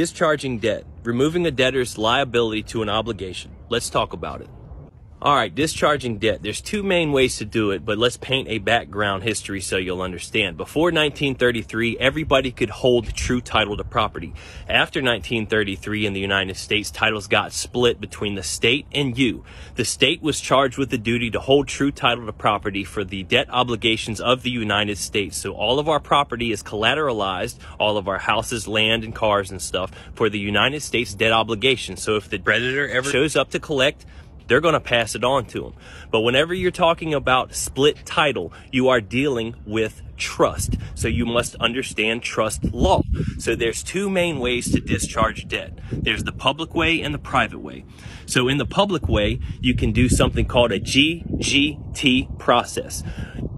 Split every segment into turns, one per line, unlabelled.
Discharging debt, removing a debtor's liability to an obligation. Let's talk about it. All right, discharging debt. There's two main ways to do it, but let's paint a background history so you'll understand. Before 1933, everybody could hold true title to property. After 1933 in the United States, titles got split between the state and you. The state was charged with the duty to hold true title to property for the debt obligations of the United States. So all of our property is collateralized, all of our houses, land, and cars and stuff for the United States debt obligation. So if the creditor ever shows up to collect, they're going to pass it on to them. But whenever you're talking about split title, you are dealing with trust. So you must understand trust law. So there's two main ways to discharge debt. There's the public way and the private way. So in the public way, you can do something called a GGT process.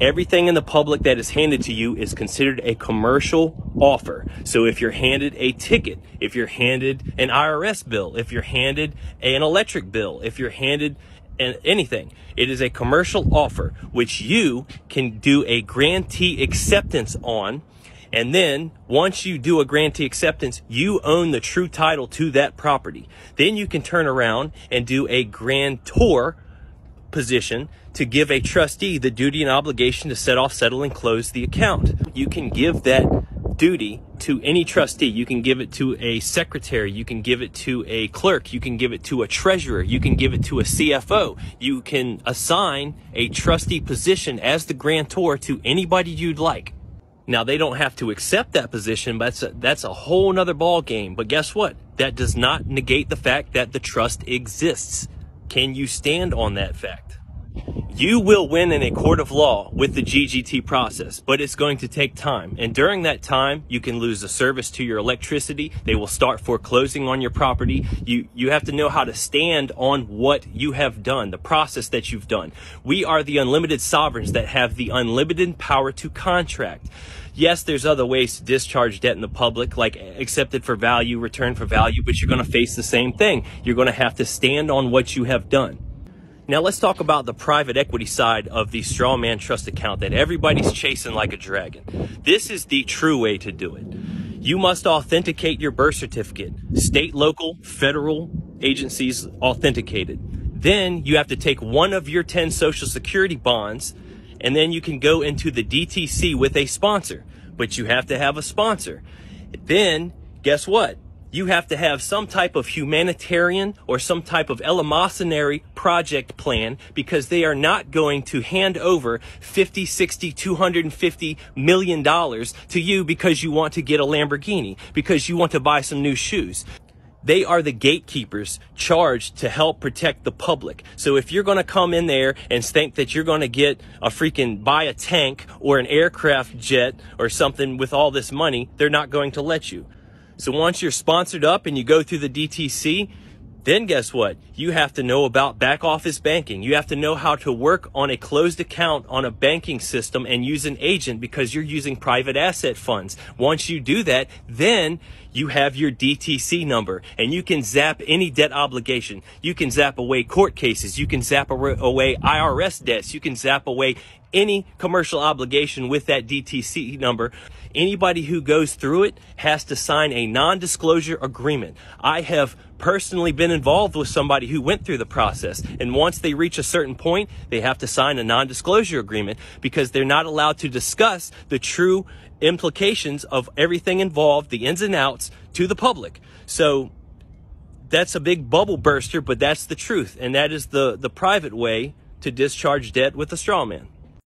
Everything in the public that is handed to you is considered a commercial offer. So if you're handed a ticket, if you're handed an IRS bill, if you're handed an electric bill, if you're handed anything, it is a commercial offer, which you can do a grantee acceptance on. And then once you do a grantee acceptance, you own the true title to that property. Then you can turn around and do a grantor position to give a trustee the duty and obligation to set off, settle, and close the account. You can give that duty to any trustee. You can give it to a secretary. You can give it to a clerk. You can give it to a treasurer. You can give it to a CFO. You can assign a trustee position as the grantor to anybody you'd like. Now, they don't have to accept that position, but that's a whole nother ball game. But guess what? That does not negate the fact that the trust exists. Can you stand on that fact? You will win in a court of law with the GGT process, but it's going to take time. And during that time, you can lose the service to your electricity. They will start foreclosing on your property. You have to know how to stand on what you have done, the process that you've done. We are the unlimited sovereigns that have the unlimited power to contract. Yes, there's other ways to discharge debt in the public, like accepted for value, return for value, but you're going to face the same thing. You're going to have to stand on what you have done. Now let's talk about the private equity side of the straw man trust account that everybody's chasing like a dragon. This is the true way to do it. You must authenticate your birth certificate. State, local, federal agencies authenticate it. Then you have to take one of your 10 Social Security bonds, and then you can go into the DTC with a sponsor. But you have to have a sponsor. Then, guess what? You have to have some type of humanitarian or some type of eleemosynary project plan, because they are not going to hand over $50, $60, $250 million to you because you want to get a Lamborghini, because you want to buy some new shoes. They are the gatekeepers charged to help protect the public. So if you're going to come in there and think that you're going to get buy a tank or an aircraft jet or something with all this money, they're not going to let you. So once you're sponsored up and you go through the DTC, then guess what? You have to know about back office banking. You have to know how to work on a closed account on a banking system and use an agent, because you're using private asset funds. Once you do that, then you have your DTC number, and you can zap any debt obligation. You can zap away court cases. You can zap away IRS debts. You can zap away any commercial obligation with that DTC number. Anybody who goes through it has to sign a non-disclosure agreement. I have personally been involved with somebody who went through the process, and once they reach a certain point, they have to sign a non-disclosure agreement, because they're not allowed to discuss the true implications of everything involved, the ins and outs, to the public. So that's a big bubble burster, but that's the truth, and that is the private way to discharge debt with a straw man.